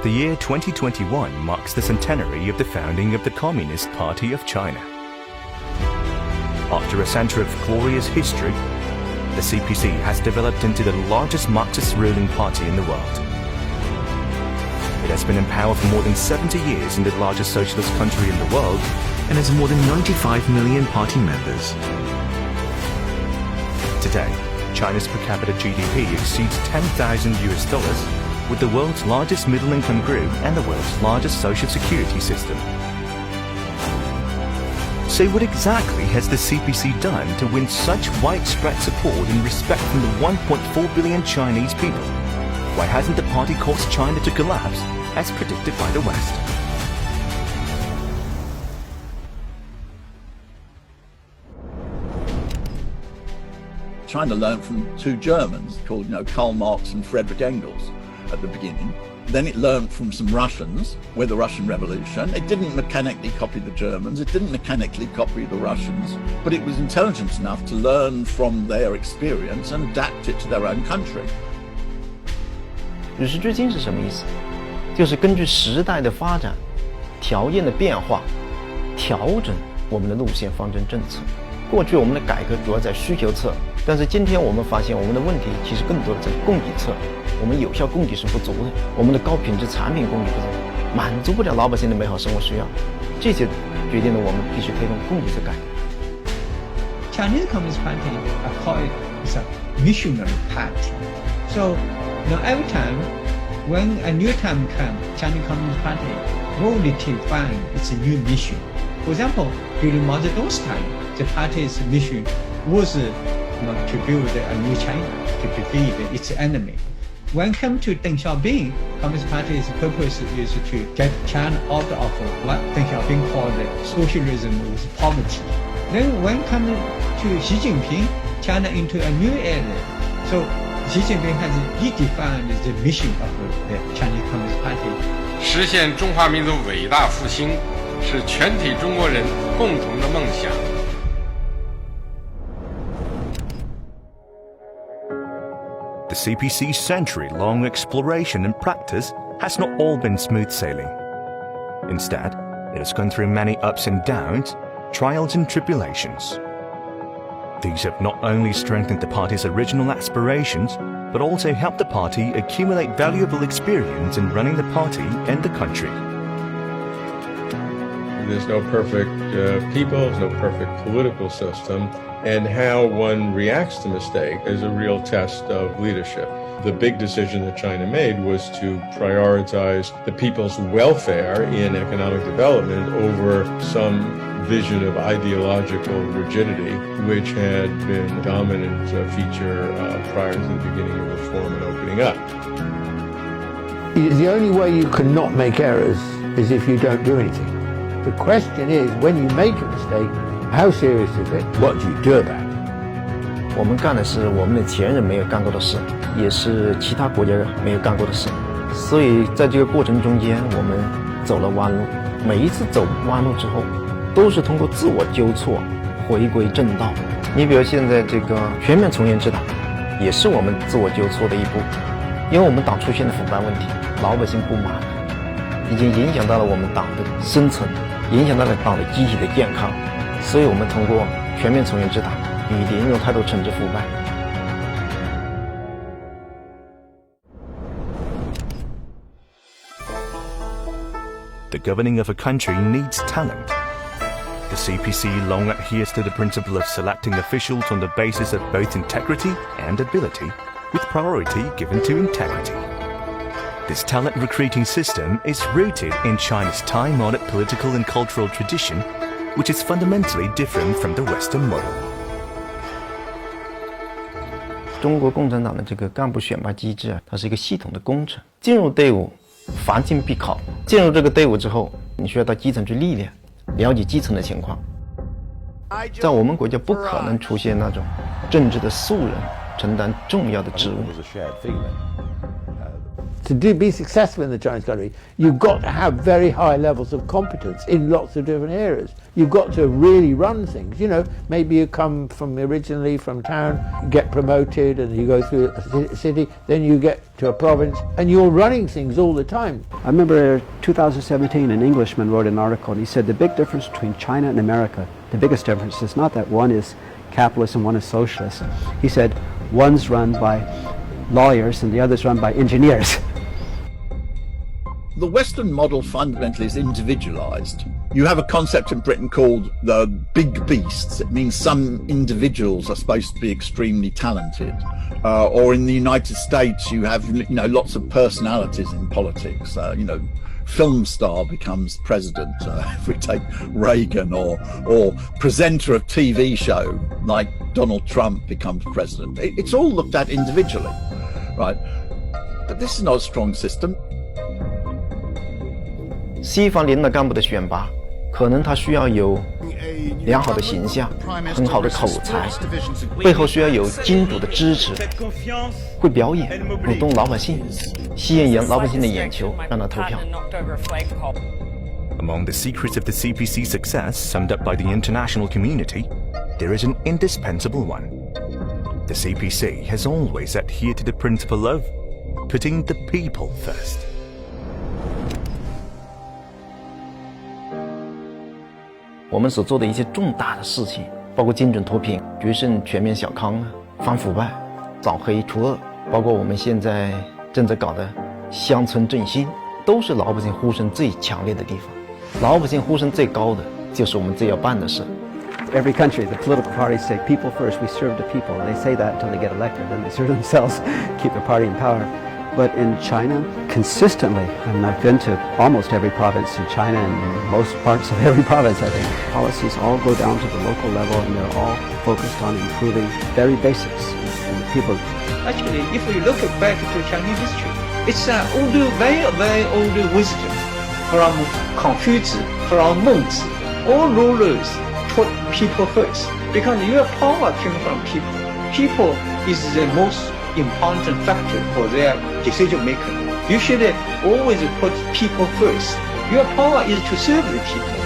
The year 2021 marks the centenary of the founding of the Communist Party of China. After a century of glorious history, the CPC has developed into the largest Marxist ruling party in the world. It has been in power for more than 70 years in the largest socialist country in the world and has more than 95 million party members. Today, China's per capita GDP exceeds $10,000, with the world's largest middle-income group and the world's largest social security system. So what exactly has the CPC done to win such widespread support and respect from the 1.4 billion Chinese people? Why hasn't the party caused China to collapse, as predicted by the West? China learned from two Germans called, Karl Marx and Friedrich Engels at the beginning. Then it learned from some Russians with the Russian Revolution. It didn't mechanically copy the Germans, it didn't mechanically copy the Russians, but it was intelligent enough to learn from their experience and adapt it to their own country. 与时俱进是什么意思？就是根据时代的发展、条件的变化，调整我们的路线方针政策。过去我们的改革主要在需求侧，但是今天我们发现我们的问题其实更多的在供给侧，我们有效供给是不足的，我们的高品质产品供给不足，满足不了老百姓的美好生活需要，这些决定了我们必须推动供给侧改革。Chinese Communist Party, I call it a missionary party. So, every time when a new time comes, Chinese Communist Party will define its new mission. For example, during Mao Zedong's time, the party's mission was to build a new China, to defeat its enemy. When it comes to Deng Xiaoping, Communist Party's purpose is to get China out of what Deng Xiaoping called socialism with poverty. Then when it comes to Xi Jinping, China into a new era. So Xi Jinping has redefined the mission of the Chinese Communist Party. 实现中华民族伟大复兴是全体中国人共同的梦想。The CPC's century-long exploration and practice has not all been smooth sailing. Instead, it has gone through many ups and downs, trials and tribulations. These have not only strengthened the party's original aspirations, but also helped the party accumulate valuable experience in running the party and the country. There's no perfect people, there's no perfect political system, and how one reacts to mistake is a real test of leadership. The big decision that China made was to prioritize the people's welfare in economic development over some vision of ideological rigidity, which had been a dominant feature prior to the beginning of reform and opening up. The only way you can not make errors is if you don't do anything. The question is, when you make a mistake, how serious is it? What do you do about it? 我们干的是我们的前人没有干过的事，也是其他国家没有干过的事。所以在这个过程中间，我们走了弯路。每一次走弯路之后，都是通过自我纠错回归正道。你比如现在这个全面从严治党，也是我们自我纠错的一步。因为我们党出现了腐败问题，老百姓不满，已经影响到了我们党的生存，影响到了党的机体的健康。所以我们通过全面从严治党，以零容态度惩治腐败。The governing of a country needs talent. The CPC long adheres to the principle of selecting officials on the basis of both integrity and ability, with priority given to integrity. This talent recruiting system is rooted in China's time-honored political and cultural tradition, which is fundamentally different from the Western model. 中国共产党的这个干部选拔机制啊，它是一个系统的工程。进入队伍，凡进必考。进入这个队伍之后，你需要到基层去历练，了解基层的情况。在我们国家不可能出现那种政治的素人承担重要的职务。To be successful in the Chinese country, you've got to have very high levels of competence in lots of different areas. You've got to really run things. You know, maybe you come from originally from town, get promoted, and you go through a city, then you get to a province, and you're running things all the time. I remember 2017, an Englishman wrote an article, and he said the big difference between China and America, the biggest difference is not that one is capitalist and one is socialist. He said one's run by lawyers and the other's run by engineers. The Western model fundamentally is individualized. You have a concept in Britain called the big beasts. It means some individuals are supposed to be extremely talented. Or in the United States, you have, lots of personalities in politics. Film star becomes president, if we take Reagan, or presenter of TV show like Donald Trump becomes president. It's all looked at individually, right? But this is not a strong system. 西方领导干部的选拔，可能他需要有良好的形象、很好的口才，背后需要有金主的支持，会表演，鼓动老百姓，吸引老百姓的眼球，让他投票。Among the secrets of the CPC success summed up by the international community, there is an indispensable one. The CPC has always adhered to the principle of putting the people first. 我们所做的一些重大的事情，包括精准脱贫、决胜全面小康啊、反腐败、扫黑除恶，包括我们现在正在搞的乡村振兴，都是老百姓呼声最强烈的地方。老百姓呼声最高的，就是我们最要办的事。Every country, the political parties say people first, we serve the people. And they say that until they get elected, then they serve themselves, keep their party in power. But in China, consistently, and I've been to almost every province in China and most parts of every province, I think, policies all go down to the local level and they're all focused on improving very basics. And the people. Actually, if we look back to Chinese history, it's an older, very, very old wisdom from Confucius, from Mengzi. All rulers put people first because your power came from people. People is the most important factor for their decision making. You should always put people first. Your power is to serve the people.